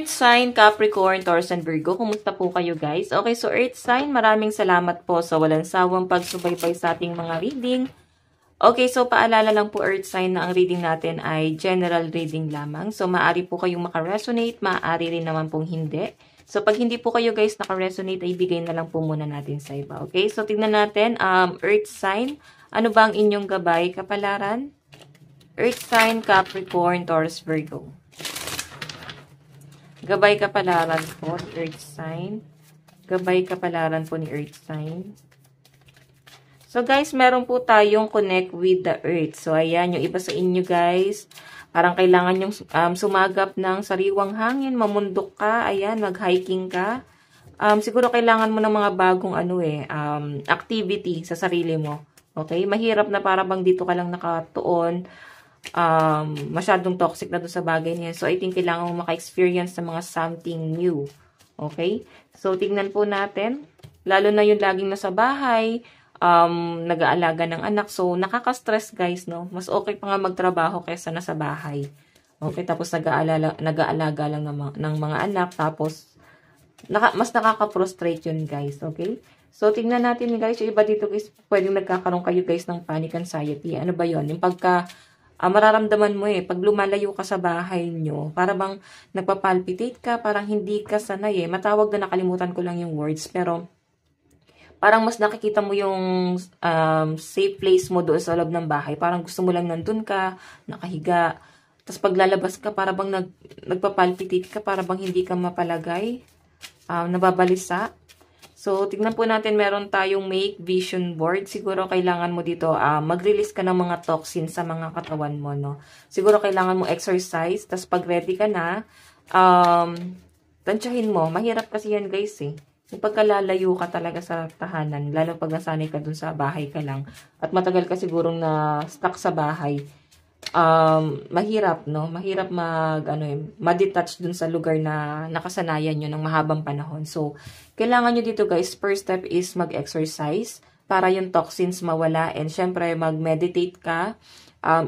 Earth sign, Capricorn, Taurus, and Virgo. Kumusta po kayo guys? Okay, so Earth sign, maraming salamat po sa walang sawang pagsubaybay sa ating mga reading. Okay, so paalala lang po Earth sign na ang reading natin ay general reading lamang. So maaari po kayong makaresonate, maaari rin naman pong hindi. So pag hindi po kayo guys nakaresonate, ay bigay na lang po muna natin sa iba. Okay, so tignan natin, Earth sign, ano ba ang inyong gabay, kapalaran? Earth sign, Capricorn, Taurus, Virgo. Gabay kapalaran po ni Earth sign. Gabay kapalaran po ni Earth sign. So guys, meron po tayong connect with the Earth. So ayan, yung iba sa inyo guys, parang kailangan yung sumagap ng sariwang hangin, mamundok ka, ayan, mag-hiking ka. Siguro kailangan mo ng mga bagong activity sa sarili mo. Okay? Mahirap na para bang dito ka lang nakatuon. Masyadong toxic na doon sa bagay niya. So, I think kailangan mo maka-experience ng mga something new. Okay? So, tingnan po natin. Lalo na yung laging nasa bahay, nag-aalaga ng anak. So, nakaka-stress guys, no? Mas okay pa nga magtrabaho kaysa nasa bahay. Okay? Tapos, nag-aalaga lang ng mga anak. Tapos, mas nakaka-frustrate yun guys. Okay? So, tingnan natin guys. Yung iba dito guys, pwedeng nagkakaroon kayo guys ng panic anxiety. Ano ba yun? Yung pagka mararamdaman mo pag lumalayo ka sa bahay nyo, para bang nagpapalpitate ka, parang hindi ka sanay matawag na, nakalimutan ko lang yung words, pero parang mas nakikita mo yung safe place mo doon sa loob ng bahay, parang gusto mo lang nandun ka, nakahiga, tapos paglalabas ka, para bang nagpapalpitate ka, para bang hindi ka mapalagay, nababalisa. So, tignan po natin, meron tayong make vision board. Siguro kailangan mo dito mag-release ka ng mga toxins sa mga katawan mo, no? Siguro kailangan mo exercise, tas pag ready ka na, tansyahin mo. Mahirap kasi yan, guys, Yung pagkalalayo ka talaga sa tahanan, lalo pag nasanay ka dun sa bahay ka lang, at matagal ka sigurong na stuck sa bahay, mahirap, no? Mahirap ma-detach dun sa lugar na nakasanayan nyo ng mahabang panahon. So, kailangan nyo dito guys, first step is mag-exercise para yung toxins mawala, and syempre mag-meditate ka.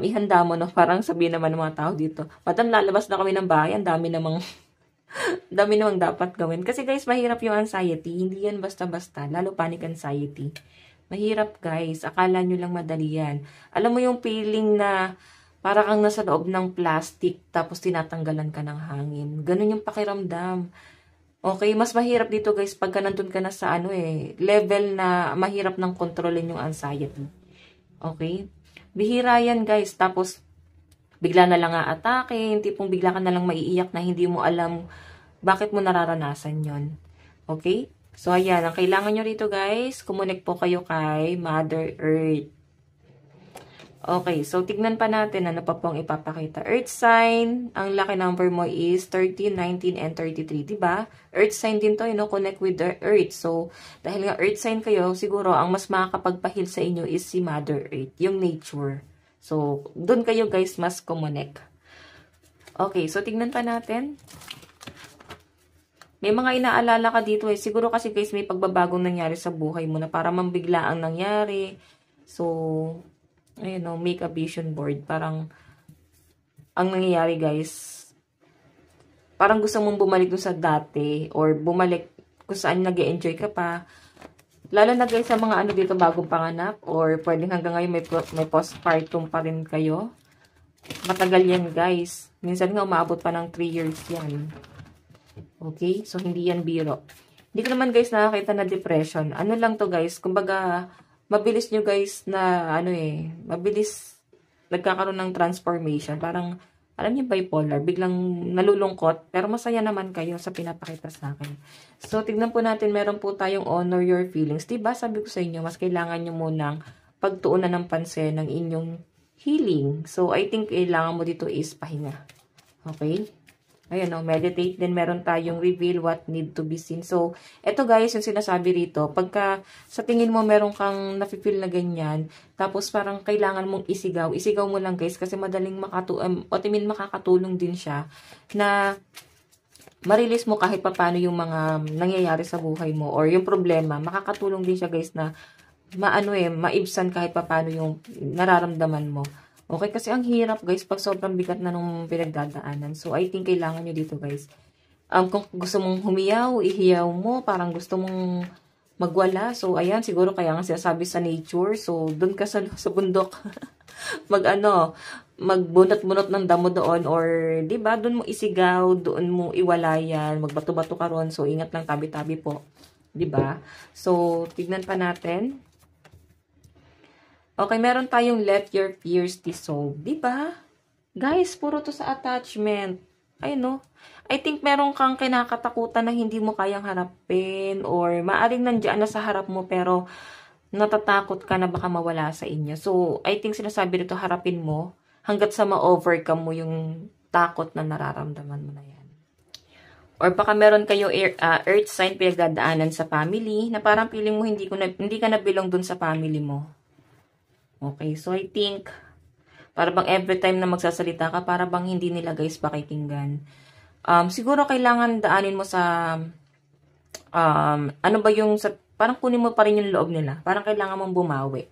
Ihanda mo, no? Parang sabihin naman ng mga tao dito, madam, lalabas na kami ng bahay, ang dami namang dapat gawin. Kasi guys, mahirap yung anxiety. Hindi yan basta-basta, lalo panic anxiety. Mahirap guys, akala nyo lang madali yan. Alam mo yung feeling na para kang nasa loob ng plastic tapos tinatanggalan ka ng hangin. Ganun yung pakiramdam. Okay, mas mahirap dito guys pagka nandun ka na sa level na mahirap nang kontrolin yung anxiety. Okay? Bihira yan guys. Tapos bigla na lang aatake, tipong bigla ka na lang maiiyak na hindi mo alam bakit mo nararanasan yon. Okay? So ayan, ang kailangan nyo rito guys, kumonek po kayo kay Mother Earth. Okay, so tignan pa natin ano pa pong ipapakita. Earth sign, ang lucky number mo is 13, 19, and 33, diba? Earth sign din to, connect with the Earth. So, dahil nga Earth sign kayo, siguro ang mas makakapagpahil sa inyo is si Mother Earth, yung nature. So, dun kayo guys mas kumonek. Okay, so tignan pa natin. May mga inaalala ka dito Siguro kasi guys may pagbabagong nangyari sa buhay mo na para mambigla ang nangyari. So, ayun make a vision board. Parang, ang nangyayari guys, parang gusto mong bumalik dun sa dati, or bumalik kung saan nag-e-enjoy ka pa. Lalo na guys sa mga dito bagong panganak, or pwedeng hanggang ngayon may postpartum pa rin kayo. Matagal yan guys. Minsan nga umaabot pa ng 3 years yan. Okay? So, hindi yan biro. Hindi ko naman guys nakakita na depression. Ano lang to guys, kumbaga, mabilis nyo guys na, mabilis nagkakaroon ng transformation. Parang, alam niyo bipolar, biglang nalulungkot, pero masaya naman kayo sa pinapakita sa akin. So, tignan po natin, meron po tayong honor your feelings. Diba, sabi ko sa inyo, mas kailangan nyo munang pagtuunan ng pansin ng inyong healing. So, I think kailangan mo dito is pahinga. Okay? Ayan meditate. Then, meron tayong reveal what need to be seen. So, eto guys, yung sinasabi rito, pagka sa tingin mo meron kang nafe-feel na ganyan, tapos parang kailangan mong isigaw mo lang guys, kasi madaling makakatulong din siya na ma-release mo kahit paano yung mga nangyayari sa buhay mo or yung problema. Makakatulong din siya guys na maibsan kahit paano yung nararamdaman mo. Okay, kasi ang hirap guys pag sobrang bigat na nung pinagdadaanan. So, I think kailangan nyo dito guys. Kung gusto mong humiyaw, ihiyaw mo, parang gusto mong magwala. So, ayan, siguro kaya nga sinasabi sa nature. So, doon ka sa bundok. Magbunot-bunot ng damo doon or, di ba, doon mo isigaw, doon mo iwalayan, magbato-bato ka ron. So, ingat lang tabi-tabi po. Di ba? So, tignan pa natin. Okay, meron tayong let your fears dissolve. Di ba? Guys, puro to sa attachment. Ay, no? I think meron kang kinakatakutan na hindi mo kayang harapin or maaring nandiyan na sa harap mo pero natatakot ka na baka mawala sa inyo. So, I think sinasabi nito harapin mo hanggat sa ma-overcome mo yung takot na nararamdaman mo na yan. Or baka meron kayo earth sign pinagdadaanan sa family na parang feeling mo hindi ka na belong dun sa family mo. Okay, so I think para bang every time na magsasalita ka, para bang hindi nila guys pakikinggan. Siguro kailangan daanin mo sa, ano ba yung, parang kunin mo pa rin yung loob nila. Parang kailangan mong bumawi.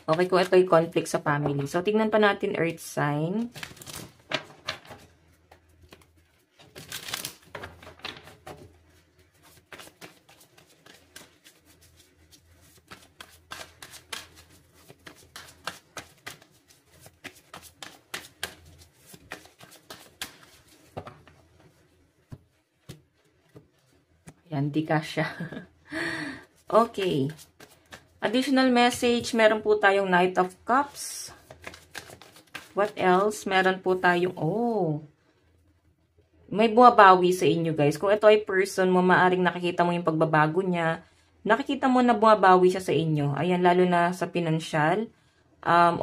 Okay, kung ito yung conflict sa family. So, tignan pa natin earth sign. Yan, di kasya. Okay. Additional message, meron po tayong Knight of Cups. What else? Meron po tayong, may bumabawi sa inyo guys. Kung ito ay person mo, maaring nakikita mo yung pagbabago niya. Nakikita mo na bumabawi siya sa inyo. Ayan, lalo na sa pinansyal.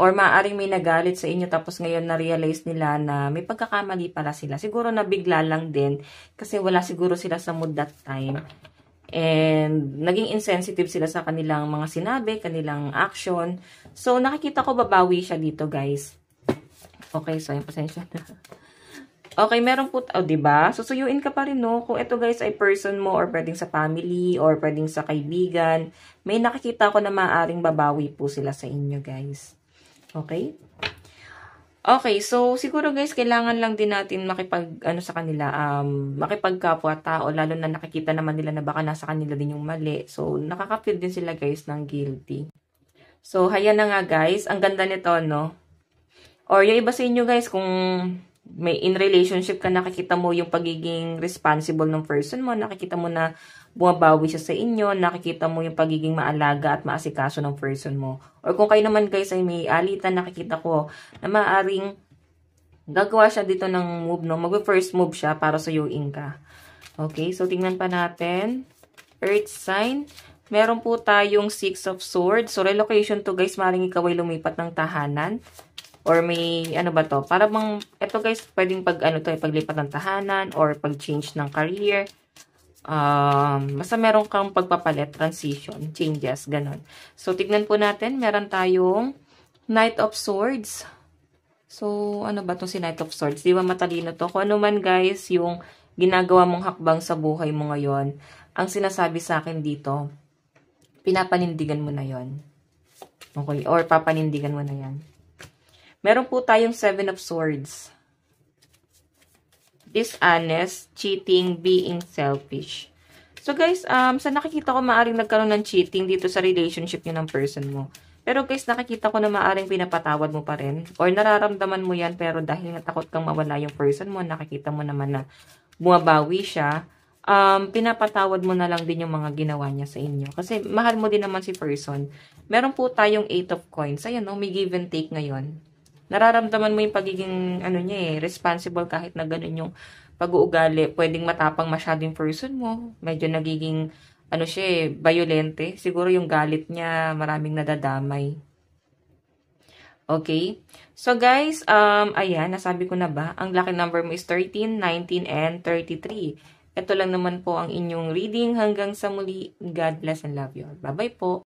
Or maaaring may nagalit sa inyo tapos ngayon na-realize nila na may pagkakamali pala sila. Siguro nabigla lang din kasi wala siguro sila sa mood that time. And naging insensitive sila sa kanilang mga sinabi, kanilang action. So nakikita ko babawi siya dito guys. Okay, so yung pasensya na. Okay, meron po, diba? Susuyuin ka pa rin, no? Kung ito guys ay person mo or pwedeng sa family or pwedeng sa kaibigan, may nakikita ko na maaaring babawi po sila sa inyo guys. Okay? Okay, so siguro guys, kailangan lang din natin sa kanila, makipagkapwa-tao, lalo na nakikita naman nila na baka nasa kanila din yung mali. So, nakaka-feel din sila guys ng guilty. So, hayan na nga guys, ang ganda nito, no? Or yung iba sa inyo guys, kung may in relationship ka, nakikita mo yung pagiging responsible ng person mo, nakikita mo na bumabawi siya sa inyo, nakikita mo yung pagiging maalaga at maasikaso ng person mo. Or kung kayo naman guys ay may alitan, nakikita ko na maaaring gagawa siya dito ng move, no? Mag-first move siya para suyuin ka. Okay, so tingnan pa natin. Earth sign. Meron po tayong 6 of Swords. So relocation to guys, maaaring ikaw ay lumipat ng tahanan. Or may, para bang, ito guys, pwedeng paglipat ng tahanan, or pag-change ng career. Basta meron kang pagpapalit, transition, changes, ganon. So, tignan po natin, meron tayong Knight of Swords. So, ano ba itong si Knight of Swords? Di ba matalino to? Kung ano man guys, yung ginagawa mong hakbang sa buhay mo ngayon, ang sinasabi sa akin dito, pinapanindigan mo na yon. Okay, or papanindigan mo na yan. Meron po tayong 7 of Swords. Dishonest, cheating, being selfish. So guys, sa nakikita ko maaring nagkaroon ng cheating dito sa relationship niyo ng person mo. Pero guys, nakikita ko na maaring pinapatawad mo pa rin. Or nararamdaman mo yan, pero dahil natakot kang mawala yung person mo, nakikita mo naman na bumabawi siya, pinapatawad mo na lang din yung mga ginawa niya sa inyo. Kasi mahal mo din naman si person. Meron po tayong 8 of Coins. Ayan, no, may give and take ngayon. Nararamdaman mo yung pagiging, responsible kahit na ganun yung pag-uugali. Pwedeng matapang masyado yung person mo. Medyo nagiging, violente. Siguro yung galit niya, maraming nadadamay. Okay? So guys, ayan, nasabi ko na ba? Ang lucky number mo is 13, 19, and 33. Ito lang naman po ang inyong reading. Hanggang sa muli, God bless and love you. Bye-bye po.